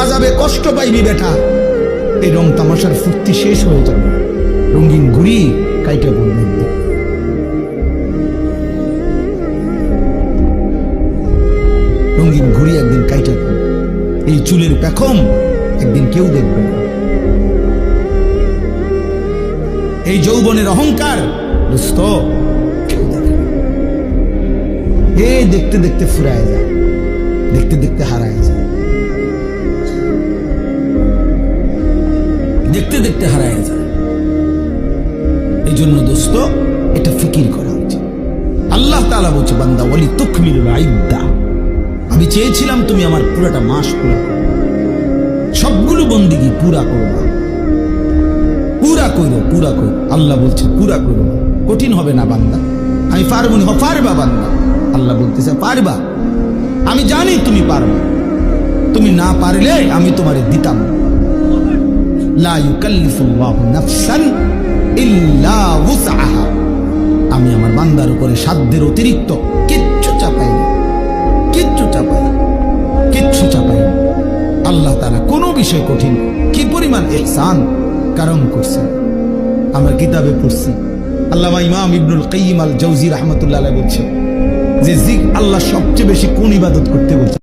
আযাবে কষ্ট পাইবি বেটা। এই রং তামাশার ফুর্তি শেষ হয়ে যাবে, রঙিন ঘুড়ি কাইটা পড়বে। রঙিন ঘুড়ি একদিন কাইটা পড়বে, এই চুলের পেখম একদিন কেউ দেখবে না। এই যৌবনের অহংকার দোস্ত কেউ দেখে না। দেখতে দেখতে ফুরায় যায়, দেখতে দেখতে হারায় যায়, দেখতে দেখতে হারায় যায়। এই জন্য দোস্ত এটা ফিকির করা উচিত। আল্লাহ তাআলা বলছে, বান্দা ওয়ালি তুকমিলুল ইদ্দা, আমি চেয়েছিলাম তুমি আমার পুরাটা মাস পুরা করো, সবগুলো বন্দিগি পুরা করবা, পুরা করো, পুরা করো। আল্লাহ বলছে পুরা করো, কঠিন হবে না বান্দা, আমি পারবো না। পারবা বান্দা, আল্লাহ বলতেছে পারবা, আমি জানি তুমি পারবা, তুমি না পারলে আমি তোমারে দিতাম। লা ইউকাল্লিফুল্লাহু নাফসান ইল্লা উসআহা, আমি আমার বান্দার উপরে সাধ্যের অতিরিক্ত কিচ্ছু চাপাই না, কিচ্ছু চাপাই, কিচ্ছু চাপাই। আল্লাহ তাআলা কোনো বিষয় কঠিন, কি পরিমাণ ইহসান কারণ করছেন। আমরা কিতাবে পড়ছি, আল্লামা ইমাম ইবনুল কাইয়িম আল জাওজি রাহমাতুল্লাহ আলাইহি বলছেন যে আল্লাহ সবচেয়ে বেশি কোন ইবাদত করতে বলছেন।